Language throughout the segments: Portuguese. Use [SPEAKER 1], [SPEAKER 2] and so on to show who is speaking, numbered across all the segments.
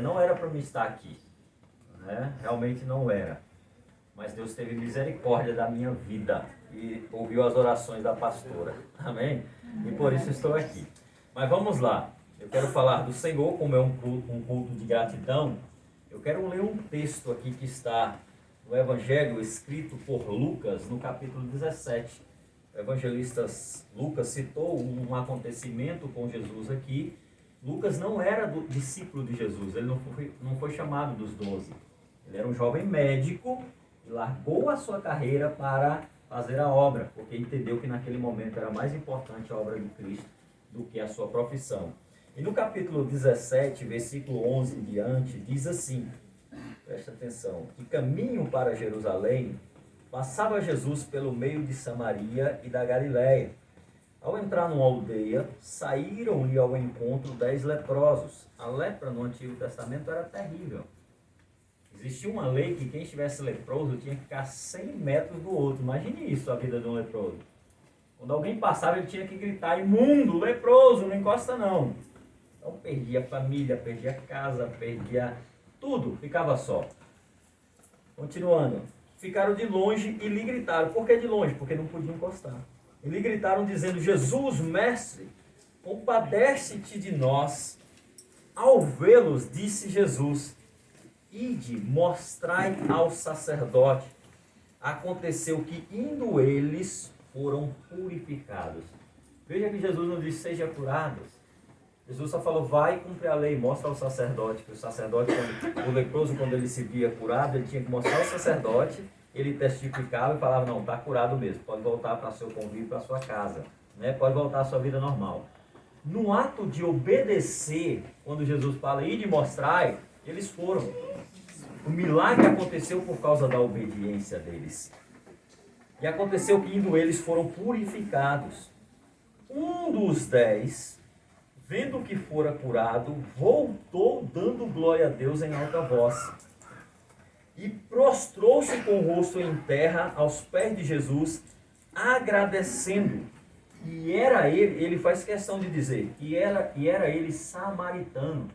[SPEAKER 1] não era para mim estar aqui, né? Realmente não era. Mas Deus teve misericórdia da minha vida e ouviu as orações da pastora. Amém? E por isso estou aqui. Mas vamos lá. Eu quero falar do Senhor, como é um culto de gratidão. Eu quero ler um texto aqui que está no Evangelho, escrito por Lucas, no capítulo 17. O evangelista Lucas citou um acontecimento com Jesus aqui. Lucas não era discípulo de Jesus, ele não foi chamado dos 12. Ele era um jovem médico e largou a sua carreira para fazer a obra, porque entendeu que naquele momento era mais importante a obra de Cristo do que a sua profissão. E no capítulo 17, versículo 11 em diante, diz assim, presta atenção, que caminho para Jerusalém, passava Jesus pelo meio de Samaria e da Galiléia. Ao entrar numa aldeia, saíram-lhe ao encontro 10 leprosos. A lepra no Antigo Testamento era terrível. Existia uma lei que quem estivesse leproso tinha que ficar 100 metros do outro. Imagine isso, a vida de um leproso. Quando alguém passava, ele tinha que gritar, imundo, leproso, não encosta não. Então perdia a família, perdia a casa, perdia tudo, ficava só. Continuando. Ficaram de longe e lhe gritaram. Por que de longe? Porque não podiam encostar. E lhe gritaram dizendo, Jesus, mestre, compadece-te de nós. Ao vê-los, disse Jesus, ide, mostrai ao sacerdote. Aconteceu que, indo eles, foram purificados. Veja que Jesus não disse, seja curados. Jesus só falou, vai cumprir a lei, mostra ao sacerdote. Que o sacerdote, o leproso, quando ele se via curado, ele tinha que mostrar ao sacerdote, ele testificava e falava, não, está curado mesmo, pode voltar para seu convívio, para sua casa, né? Pode voltar à sua vida normal. No ato de obedecer, quando Jesus fala, e de mostrar, eles foram. O milagre aconteceu por causa da obediência deles. E aconteceu que, indo eles, foram purificados. Um dos 10, vendo que fora curado, voltou dando glória a Deus em alta voz. E prostrou-se com o rosto em terra aos pés de Jesus, agradecendo. E era ele faz questão de dizer, e era ele samaritano,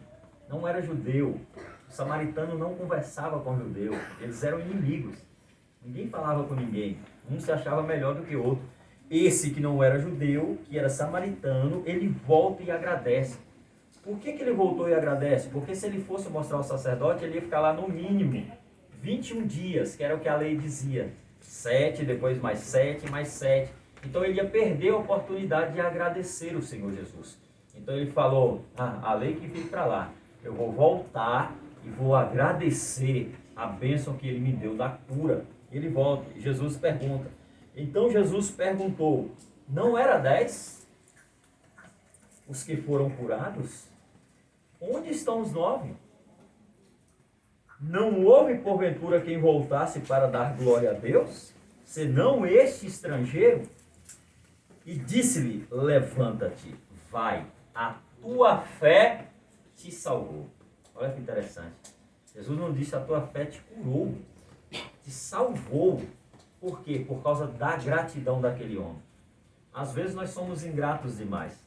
[SPEAKER 1] não era judeu. O samaritano não conversava com o judeu, eles eram inimigos. Ninguém falava com ninguém, um se achava melhor do que o outro. Esse que não era judeu, que era samaritano, ele volta e agradece. Por que ele voltou e agradece? Porque se ele fosse mostrar ao sacerdote, ele ia ficar lá no mínimo 21 dias, que era o que a lei dizia. 7, depois mais 7, mais 7. Então ele ia perder a oportunidade de agradecer o Senhor Jesus. Então ele falou, a lei que fica para lá. Eu vou voltar e vou agradecer a bênção que ele me deu da cura. Ele volta. Jesus pergunta. Então Jesus perguntou, não era 10 os que foram curados? Onde estão os 9? Não houve porventura quem voltasse para dar glória a Deus, senão este estrangeiro? E disse-lhe, levanta-te, vai, a tua fé te salvou. Olha que interessante. Jesus não disse, a tua fé te curou, te salvou. Por quê? Por causa da gratidão daquele homem. Às vezes nós somos ingratos demais.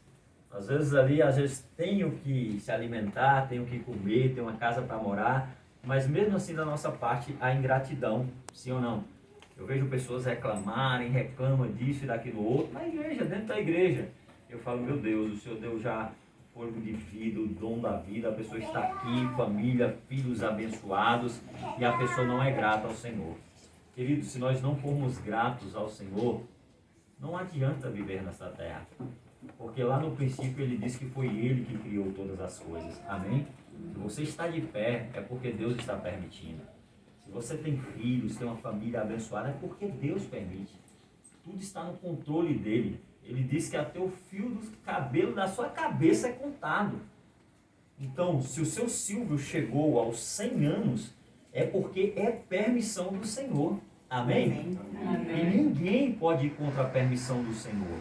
[SPEAKER 1] Às vezes tenho que se alimentar, tenho que comer, tenho uma casa para morar, mas mesmo assim da nossa parte há ingratidão, sim ou não? Eu vejo pessoas reclamam disso e daquilo outro, na igreja, dentro da igreja. Eu falo, meu Deus, o Senhor deu já fôlego de vida, o dom da vida, a pessoa está aqui, família, filhos abençoados, e a pessoa não é grata ao Senhor. Queridos, se nós não formos gratos ao Senhor, não adianta viver nessa terra. Porque lá no princípio ele disse que foi Ele que criou todas as coisas. Amém? Se você está de pé, é porque Deus está permitindo. Se você tem filhos, tem uma família abençoada, é porque Deus permite. Tudo está no controle dEle. Ele disse que até o fio do cabelo da sua cabeça é contado. Então, se o seu Silvio chegou aos 100 anos, é porque é permissão do Senhor. Amém? Amém. E ninguém pode ir contra a permissão do Senhor.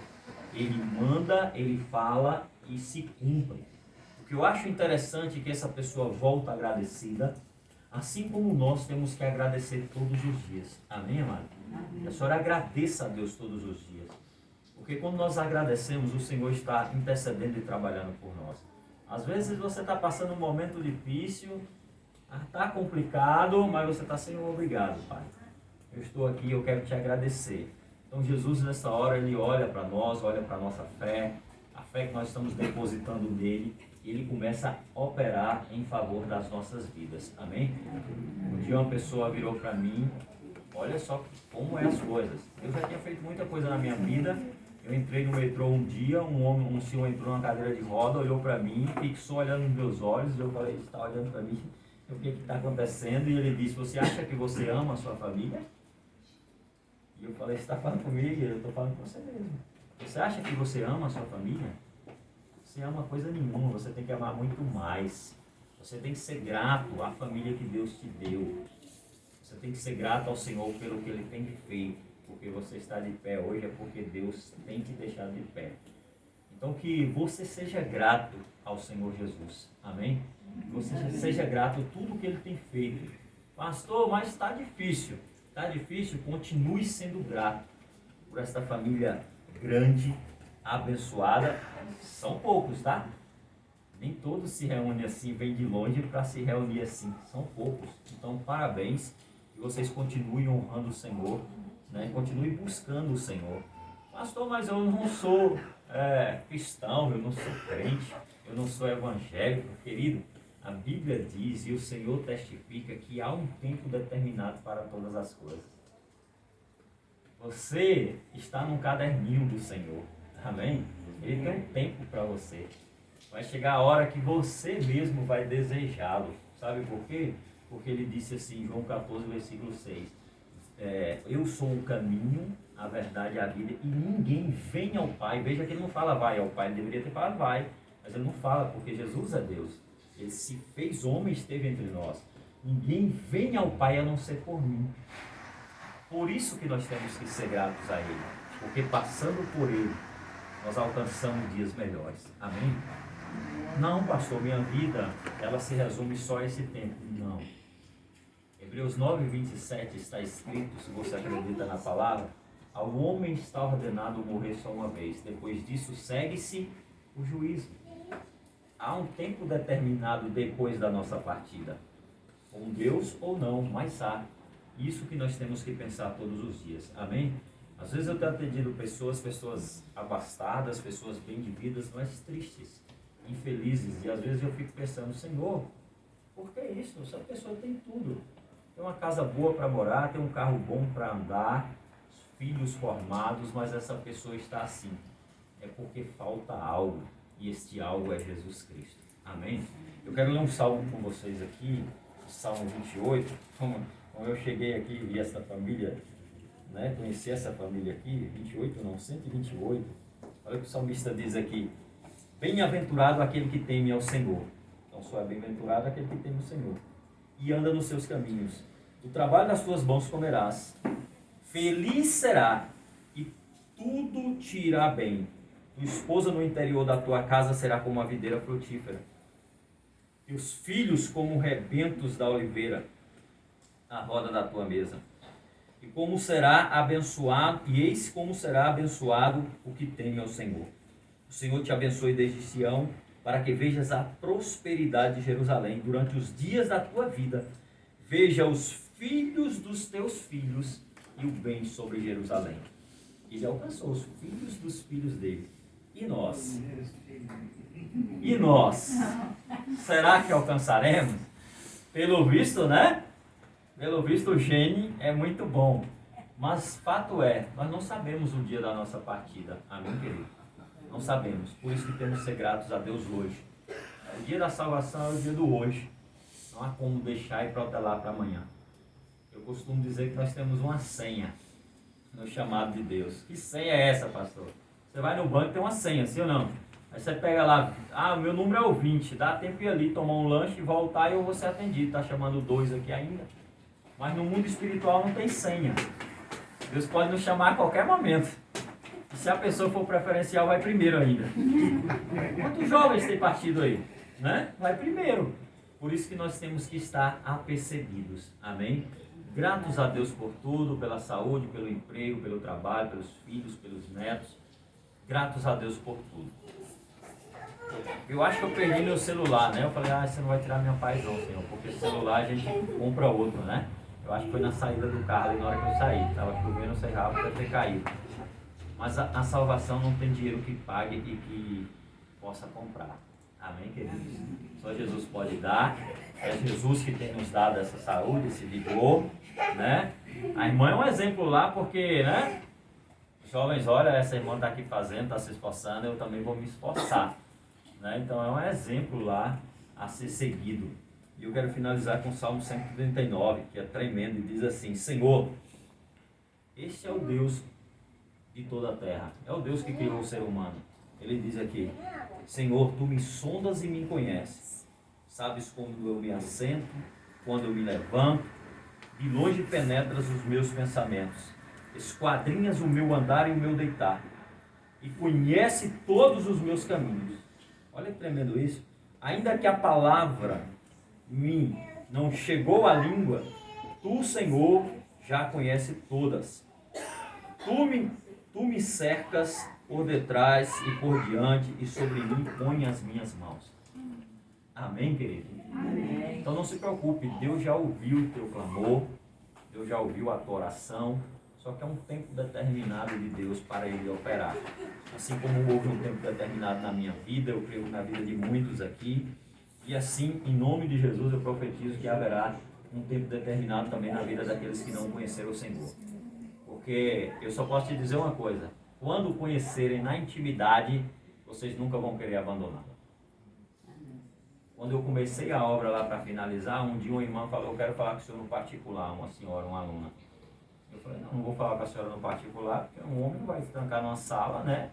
[SPEAKER 1] Ele manda, ele fala e se cumpre. O que eu acho interessante é que essa pessoa volta agradecida, assim como nós temos que agradecer todos os dias. Amém, amado? Amém. A senhora agradeça a Deus todos os dias. Porque quando nós agradecemos, o Senhor está intercedendo e trabalhando por nós. Às vezes você está passando um momento difícil, está complicado, mas você está sendo obrigado, Pai. Eu estou aqui, eu quero te agradecer. Então Jesus nessa hora, Ele olha para nós, olha para a nossa fé, a fé que nós estamos depositando nele, e Ele começa a operar em favor das nossas vidas. Amém? Um dia uma pessoa virou para mim, olha só como é as coisas. Eu já tinha feito muita coisa na minha vida. Eu entrei no metrô um dia, um senhor entrou numa cadeira de roda, olhou para mim, fixou olhando nos meus olhos, e eu falei, ele está olhando para mim, o que está acontecendo? E ele disse, você acha que você ama a sua família? E eu falei, você está falando comigo? Eu estou falando com você mesmo. Você acha que você ama a sua família? Você ama coisa nenhuma, você tem que amar muito mais. Você tem que ser grato à família que Deus te deu. Você tem que ser grato ao Senhor pelo que Ele tem feito. Porque você está de pé hoje é porque Deus tem te deixado de pé. Então que você seja grato ao Senhor Jesus. Amém? Que você seja grato a tudo que Ele tem feito. Pastor, mas está difícil. Está difícil? Continue sendo grato por esta família grande, abençoada. São poucos, tá? Nem todos se reúnem assim, vêm de longe para se reunir assim. São poucos. Então, parabéns. Que vocês continuem honrando o Senhor. Né? Continue buscando o Senhor. Pastor, mas eu não sou cristão, eu não sou crente, eu não sou evangélico. Querido, a Bíblia diz e o Senhor testifica que há um tempo determinado para todas as coisas. Você está num caderninho do Senhor. Amém? Ele tem um tempo para você. Vai chegar a hora que você mesmo vai desejá-lo. Sabe por quê? Porque ele disse assim, João 14, versículo 6. Eu sou o caminho, a verdade e a vida, e ninguém vem ao Pai. Veja que ele não fala vai ao Pai, ele deveria ter falado vai, mas ele não fala, porque Jesus é Deus. Ele se fez homem e esteve entre nós. Ninguém vem ao Pai a não ser por mim. Por isso que nós temos que ser gratos a Ele, porque passando por Ele, nós alcançamos dias melhores. Amém? Não, pastor, minha vida, ela se resume só a esse tempo. Não. Hebreus 9, 27 está escrito, se você acredita na palavra, ao homem está ordenado morrer só uma vez. Depois disso, segue-se o juízo. Há um tempo determinado depois da nossa partida. Com Deus ou não, mas há. Isso que nós temos que pensar todos os dias. Amém? Às vezes eu tenho atendido pessoas abastadas, pessoas bem de vidas, mas tristes, infelizes. E às vezes eu fico pensando, Senhor, por que isso? Essa pessoa tem tudo. Tem uma casa boa para morar, tem um carro bom para andar, filhos formados, mas essa pessoa está assim. É porque falta algo. E este algo é Jesus Cristo. Amém? Eu quero ler um salmo com vocês aqui, Salmo 28. Como eu cheguei aqui e vi essa família, né? Conheci essa família aqui, 28 não, 128. Olha o que o salmista diz aqui. Bem-aventurado aquele que teme ao Senhor. Então só é bem-aventurado aquele que teme ao Senhor. E anda nos seus caminhos. Do trabalho das tuas mãos comerás. Feliz será e tudo te irá bem. Tua esposa no interior da tua casa será como uma videira frutífera. E os filhos como rebentos da oliveira à roda da tua mesa. E como será abençoado, e eis como será abençoado o que teme ao Senhor. O Senhor te abençoe desde Sião, para que vejas a prosperidade de Jerusalém durante os dias da tua vida. Veja os filhos dos teus filhos e o bem sobre Jerusalém. Ele alcançou os filhos dos filhos dele. E nós? E nós? Será que alcançaremos? Pelo visto, né? Pelo visto o gene é muito bom. Mas fato é, nós não sabemos o dia da nossa partida. Amém, querido? Não sabemos. Por isso que temos que ser gratos a Deus hoje. O dia da salvação é o dia do hoje. Não há como deixar e protelar para amanhã. Eu costumo dizer que nós temos uma senha no chamado de Deus. Que senha é essa, pastor? Você vai no banco e tem uma senha, sim ou não? Aí você pega lá, o meu número é o 20, dá tempo de ir ali, tomar um lanche e voltar e eu vou ser atendido. Está chamando 2 aqui ainda. Mas no mundo espiritual não tem senha. Deus pode nos chamar a qualquer momento. E se a pessoa for preferencial, vai primeiro ainda. Quantos jovens tem partido aí? Né? Vai primeiro. Por isso que nós temos que estar apercebidos. Amém? Gratos a Deus por tudo, pela saúde, pelo emprego, pelo trabalho, pelos filhos, pelos netos. Gratos a Deus por tudo. Eu acho que eu perdi meu celular, né? Eu falei, você não vai tirar minha paz não, Senhor, porque celular a gente compra outro, né? Eu acho que foi na saída do carro, ali na hora que eu saí. Estava chovendo, sei lá, deve ter caído. Mas a salvação não tem dinheiro que pague e que possa comprar. Amém, queridos? Só Jesus pode dar. É Jesus que tem nos dado essa saúde, esse vigor, né? A irmã é um exemplo lá porque, né? Jovens, olha, essa irmã está aqui fazendo, está se esforçando, eu também vou me esforçar. Né? Então é um exemplo lá a ser seguido. E eu quero finalizar com o Salmo 139, que é tremendo, e diz assim: Senhor, este é o Deus de toda a terra, é o Deus que criou o ser humano. Ele diz aqui: Senhor, tu me sondas e me conheces, sabes quando eu me assento, quando eu me levanto, de longe penetras os meus pensamentos, esquadrinhas o meu andar e o meu deitar, e conhece todos os meus caminhos. Olha que tremendo isso. Ainda que a palavra mim não chegou à língua, tu, Senhor, já conhece todas. Tu me cercas por detrás e por diante, e sobre mim põe as minhas mãos. Amém, querido? Amém. Então não se preocupe, Deus já ouviu o teu clamor, Deus já ouviu a tua oração, só que é um tempo determinado de Deus para Ele operar. Assim como houve um tempo determinado na minha vida, eu creio na vida de muitos aqui, e assim, em nome de Jesus, eu profetizo que haverá um tempo determinado também na vida daqueles que não conheceram o Senhor. Porque eu só posso te dizer uma coisa: quando o conhecerem na intimidade, vocês nunca vão querer abandoná-lo. Quando eu comecei a obra lá para finalizar, um dia uma irmã falou: eu quero falar com o senhor no particular, uma senhora, uma aluna. Eu falei: não vou falar com a senhora no particular, porque um homem vai se trancar numa sala, né?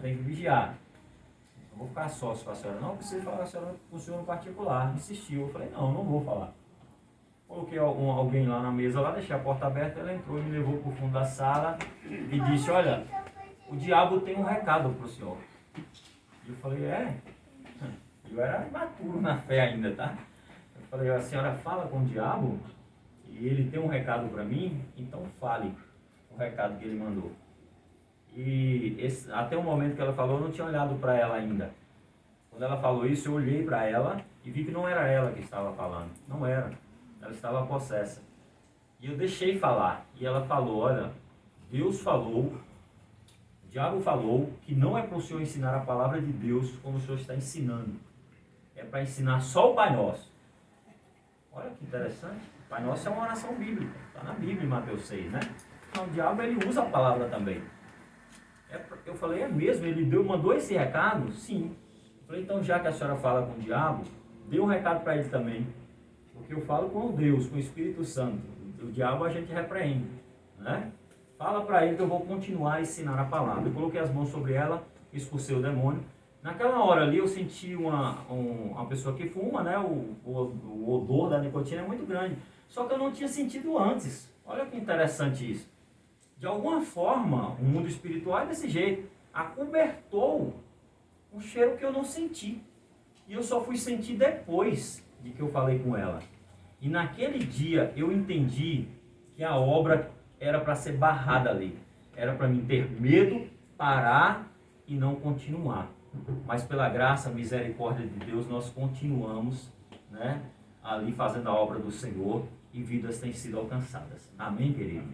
[SPEAKER 1] Tem que vigiar. Não vou ficar sócio com a senhora, não, preciso falar com o senhor no particular. Insistiu, eu falei: não vou falar. Coloquei alguém lá na mesa, lá, deixei a porta aberta, ela entrou e me levou para o fundo da sala e disse: olha, o diabo tem um recado para o senhor. E eu falei: é? Eu era imaturo na fé ainda, tá? Eu falei: a senhora fala com o diabo e ele tem um recado para mim, então fale o recado que ele mandou. E até o momento que ela falou, eu não tinha olhado para ela ainda. Quando ela falou isso, eu olhei para ela e vi que não era ela que estava falando. Não era. Ela estava possessa. E eu deixei falar. E ela falou: olha, Deus falou, o diabo falou que não é para o senhor ensinar a palavra de Deus como o senhor está ensinando. É para ensinar só o Pai Nosso. Olha que interessante. O Pai Nosso é uma oração bíblica. Está na Bíblia, em Mateus 6, né? Então o diabo, ele usa a palavra também. Eu falei: é mesmo? Ele mandou esse recado? Sim. Eu falei: então, já que a senhora fala com o diabo, dê um recado para ele também. Porque eu falo com Deus, com o Espírito Santo. O diabo a gente repreende, né? Fala para ele que eu vou continuar a ensinar a palavra. Eu coloquei as mãos sobre ela, expulsei o demônio. Naquela hora ali eu senti uma pessoa que fuma, né? O odor da nicotina é muito grande. Só que eu não tinha sentido antes. Olha que interessante isso. De alguma forma, o mundo espiritual é desse jeito. Acobertou um cheiro que eu não senti. E eu só fui sentir depois de que eu falei com ela. E naquele dia eu entendi que a obra era para ser barrada ali. Era para mim ter medo, parar e não continuar. Mas pela graça, misericórdia de Deus, nós continuamos, né, ali fazendo a obra do Senhor e vidas têm sido alcançadas. Amém, querido?